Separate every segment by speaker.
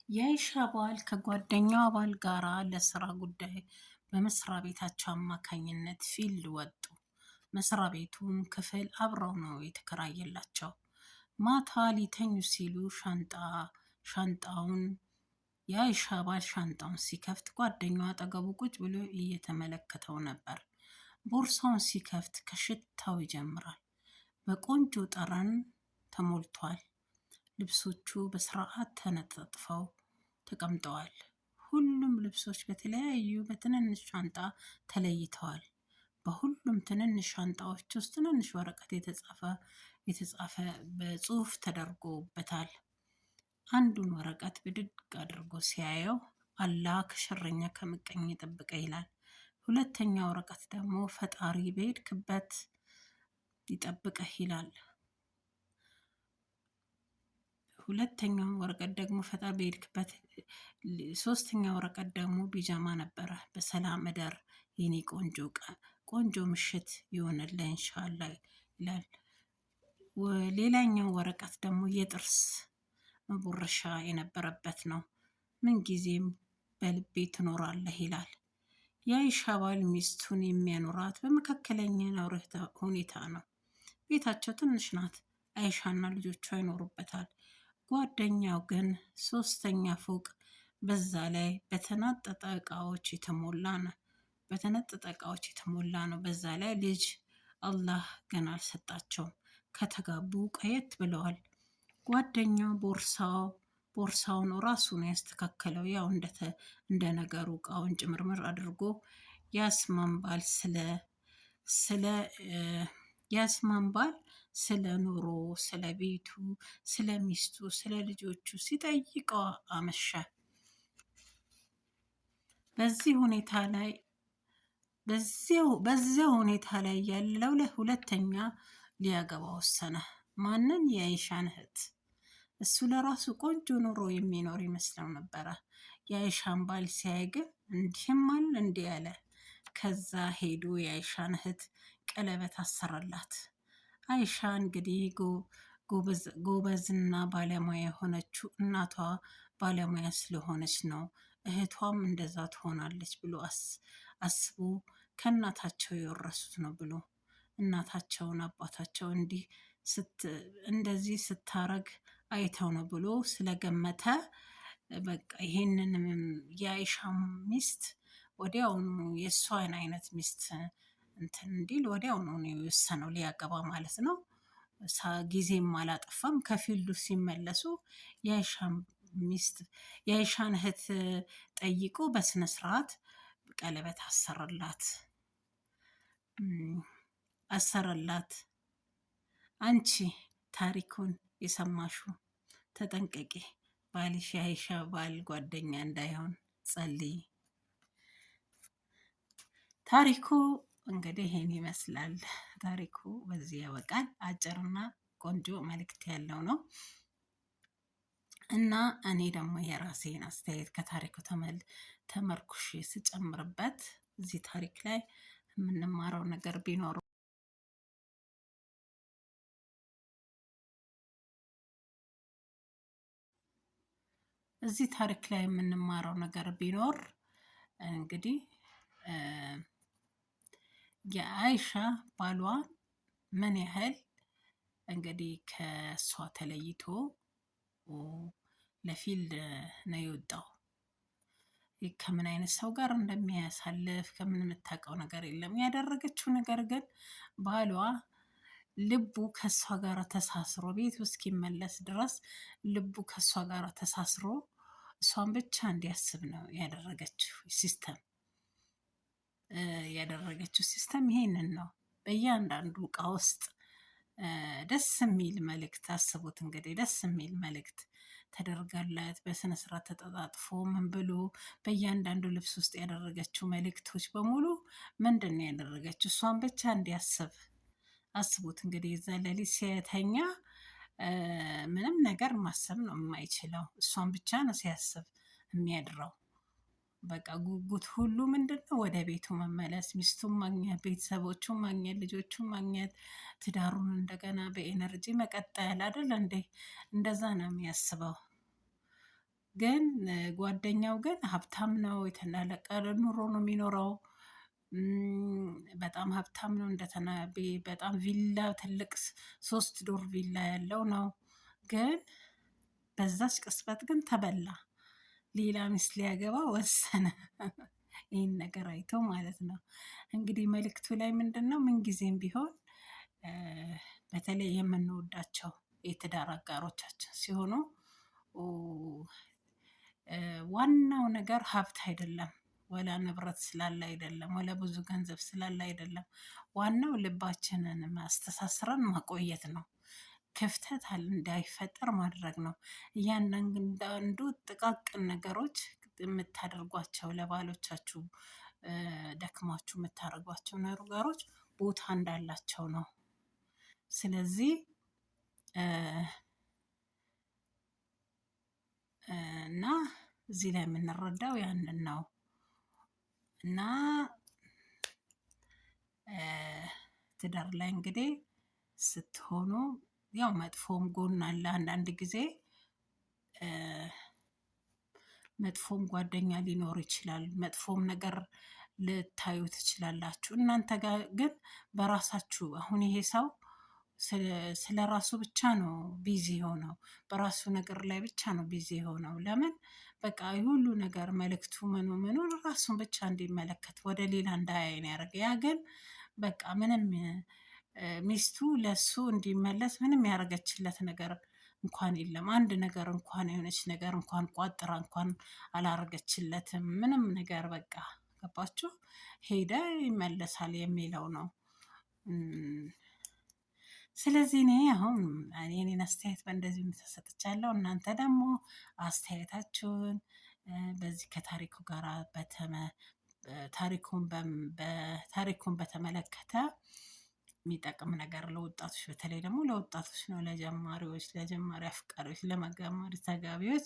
Speaker 1: የአይሻ ባል ከጓደኛዋ ባል ጋር ለስራ ጉዳይ በመስሪያ ቤታቸው አማካኝነት ፊልድ ወጡ። መስሪያ ቤቱም ክፍል አብረው ነው የተከራየላቸው። ማታ ሊተኙ ሲሉ ሻንጣውን የአይሻ ባል ሻንጣውን ሲከፍት ጓደኛዋ አጠገቡ ቁጭ ብሎ እየተመለከተው ነበር። ቦርሳውን ሲከፍት ከሽታው ይጀምራል። በቆንጆ ጠረን ተሞልቷል። ልብሶቹ በስርዓት ተነጣጥፈው ተቀምጠዋል። ሁሉም ልብሶች በትንንሽ ሻንጣ ተለይተዋል። በሁሉም ትንንሽ ሻንጣዎች ውስጥ ትንንሽ ወረቀት የተጻፈ በጽሁፍ ተደርጎበታል። አንዱን ወረቀት ብድግ አድርጎ ሲያየው አላህ ከሸረኛ ከምቀኝ ይጠብቀ ይላል። ሁለተኛ ወረቀት ደግሞ ፈጣሪ በሄድክበት ይጠብቀህ ይላል። ሁለተኛው ወረቀት ደግሞ ፈጣሪ በሄድክበት። ሶስተኛው ወረቀት ደግሞ ቢጃማ ነበረ። በሰላም እደር የኔ ቆንጆ ምሽት ይሆንልህ ኢንሻአላህ ይላል። ሌላኛው ወረቀት ደግሞ የጥርስ መቦረሻ የነበረበት ነው። ምን ጊዜም በልቤ ትኖራለህ ይላል። የአይሻ ባል ሚስቱን የሚያኖራት በመካከለኛ ሁኔታ ነው። ቤታቸው ትንሽ ናት። አይሻና ልጆቿ ይኖሩበታል። ጓደኛው ግን ሶስተኛ ፎቅ፣ በዛ ላይ በተናጠጠ እቃዎች የተሞላ ነው። በዛ ላይ ልጅ አላህ ገና አልሰጣቸውም። ከተጋቡ ቆየት ብለዋል። ጓደኛው ቦርሳውን ራሱ ነው ያስተካከለው። ያው እንደ ነገሩ እቃውን ጭምርምር አድርጎ ያስማምባል። ስለ ኑሮ፣ ስለ ቤቱ፣ ስለ ሚስቱ፣ ስለ ልጆቹ ሲጠይቀው አመሸ። በዚያው ሁኔታ ላይ ያለው ለሁለተኛ ሊያገባ ወሰነ። ማንን? የአይሻን እህት። እሱ ለራሱ ቆንጆ ኑሮ የሚኖር ይመስለው ነበረ። የአይሻን ባል ሲያይ ግን እንዲህም አለ እንዲህ አለ። ከዛ ሄዶ የአይሻን እህት ቀለበት አሰራላት። አይሻ እንግዲህ ጎበዝና ባለሙያ የሆነችው እናቷ ባለሙያ ስለሆነች ነው። እህቷም እንደዛ ትሆናለች ብሎ አስቦ ከእናታቸው የወረሱት ነው ብሎ እናታቸውን አባታቸው እንደዚህ ስታረግ አይተው ነው ብሎ ስለገመተ በቃ ይሄንንም የአይሻም ሚስት ወዲያውኑ የእሷን አይነት ሚስት እንትን እንዲል ወዲያውኑ ነው የወሰነው ሊያገባ ማለት ነው። ጊዜም አላጠፋም። ከፊልዱ ሲመለሱ የአይሻን እህት ጠይቆ በስነ ስርዓት ቀለበት አሰረላት። አንቺ ታሪኩን የሰማሽው ተጠንቀቂ፣ ባልሽ የአይሻ ባል ጓደኛ እንዳይሆን ጸልይ። ታሪኩ እንግዲህ ይሄን ይመስላል። ታሪኩ በዚህ ያበቃል። አጭርና ቆንጆ መልእክት ያለው ነው እና እኔ ደግሞ የራሴን አስተያየት ከታሪኩ ተመርኩሽ ስጨምርበት እዚህ ታሪክ ላይ የምንማረው ነገር ቢኖር እንግዲህ የአይሻ ባሏ ምን ያህል እንግዲህ ከእሷ ተለይቶ ለፊልድ ነው የወጣው። ከምን አይነት ሰው ጋር እንደሚያሳልፍ ከምን የምታውቀው ነገር የለም። ያደረገችው ነገር ግን ባሏ ልቡ ከእሷ ጋር ተሳስሮ ቤት እስኪመለስ ድረስ ልቡ ከእሷ ጋር ተሳስሮ እሷን ብቻ እንዲያስብ ነው ያደረገችው ሲስተም ይሄንን ነው። በእያንዳንዱ እቃ ውስጥ ደስ የሚል መልእክት አስቡት እንግዲህ ደስ የሚል መልእክት ተደርጋለት በስነ ስርዓት ተጠጣጥፎ ምን ብሎ በእያንዳንዱ ልብስ ውስጥ ያደረገችው መልእክቶች በሙሉ ምንድን ነው ያደረገችው? እሷን ብቻ እንዲያስብ አስቡት እንግዲህ የዛ ሌሊት ሲተኛ ምንም ነገር ማሰብ ነው የማይችለው። እሷን ብቻ ነው ሲያስብ የሚያድረው። በቃ ጉጉት ሁሉ ምንድነው? ወደ ቤቱ መመለስ፣ ሚስቱን ማግኘት፣ ቤተሰቦቹን ማግኘት፣ ልጆቹን ማግኘት፣ ትዳሩን እንደገና በኤነርጂ መቀጠል አይደል እንዴ? እንደዛ ነው የሚያስበው። ግን ጓደኛው ግን ሀብታም ነው፣ የተናለቀ ኑሮ ነው የሚኖረው። በጣም ሀብታም ነው። በጣም ቪላ ትልቅ 3 ዶር ቪላ ያለው ነው። ግን በዛች ቅጽበት ግን ተበላ። ሌላ ሚስት ሊያገባ ወሰነ። ይህን ነገር አይቶ ማለት ነው። እንግዲህ መልእክቱ ላይ ምንድን ነው? ምንጊዜም ቢሆን በተለይ የምንወዳቸው የትዳር አጋሮቻችን ሲሆኑ ዋናው ነገር ሀብት አይደለም፣ ወላ ንብረት ስላለ አይደለም፣ ወላ ብዙ ገንዘብ ስላለ አይደለም። ዋናው ልባችንን ማስተሳስረን ማቆየት ነው። ክፍተት እንዳይፈጠር ማድረግ ነው። እያንዳንዱ ጥቃቅን ነገሮች የምታደርጓቸው ለባሎቻችሁ ደክማችሁ የምታደርጓቸው ነገሮች ቦታ እንዳላቸው ነው። ስለዚህ እና እዚህ ላይ የምንረዳው ያንን ነው። እና ትዳር ላይ እንግዲህ ስትሆኑ ያው መጥፎም ጎን አለ። አንዳንድ ጊዜ መጥፎም ጓደኛ ሊኖር ይችላል። መጥፎም ነገር ልታዩ ትችላላችሁ። እናንተ ጋር ግን በራሳችሁ አሁን ይሄ ሰው ስለ ራሱ ብቻ ነው ቢዚ ሆነው፣ በራሱ ነገር ላይ ብቻ ነው ቢዚ ሆነው። ለምን በቃ የሁሉ ነገር መልእክቱ ምኑ ራሱን ብቻ እንዲመለከት ወደ ሌላ እንዳያይ ነው ያደረገ። ያ ግን በቃ ምንም ሚስቱ ለሱ እንዲመለስ ምንም ያደረገችለት ነገር እንኳን የለም። አንድ ነገር እንኳን የሆነች ነገር እንኳን ቋጥራ እንኳን አላረገችለትም። ምንም ነገር በቃ ገባችሁ? ሄደ ይመለሳል የሚለው ነው። ስለዚህ እኔ አሁን እኔን አስተያየት በእንደዚህ ተሰጥቻለሁ። እናንተ ደግሞ አስተያየታችሁን በዚህ ከታሪኩ ጋር ታሪኩን በተመለከተ የሚጠቅም ነገር ለወጣቶች፣ በተለይ ደግሞ ለወጣቶች ነው፣ ለጀማሪዎች፣ ለጀማሪ አፍቃሪዎች፣ ለመጋማሪ ተጋቢዎች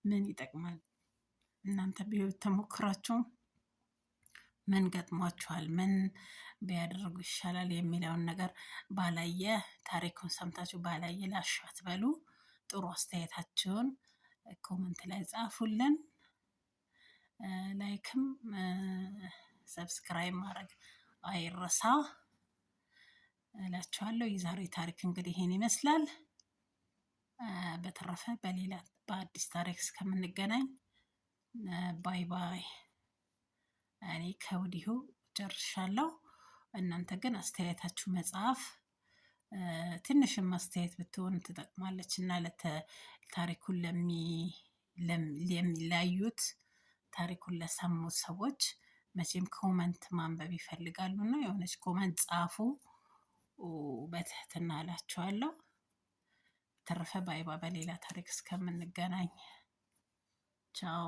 Speaker 1: ምን ይጠቅማል? እናንተ በህይወት ተሞክራችሁ ምን ገጥሟችኋል? ምን ቢያደርጉ ይሻላል የሚለውን ነገር ባላየ ታሪኩን ሰምታችሁ ባላየ ላሽ አትበሉ። ጥሩ አስተያየታችሁን ኮመንት ላይ ጻፉልን። ላይክም ሰብስክራይብ ማድረግ አይረሳ እላችኋለሁ። የዛሬ ታሪክ እንግዲህ ይሄን ይመስላል። በተረፈ በሌላ በአዲስ ታሪክ እስከምንገናኝ ባይ ባይ። እኔ ከወዲሁ ጨርሻለሁ። እናንተ ግን አስተያየታችሁ መጻፍ ትንሽም አስተያየት ብትሆን ትጠቅማለች እና ታሪኩን ለሚለያዩት ታሪኩን ለሰሙት ሰዎች መቼም ኮመንት ማንበብ ይፈልጋሉ እና የሆነች ኮመንት ጻፉ። በትህትና እላችኋለሁ። ተረፈ ባይባ። በሌላ ታሪክ እስከምንገናኝ ቻው።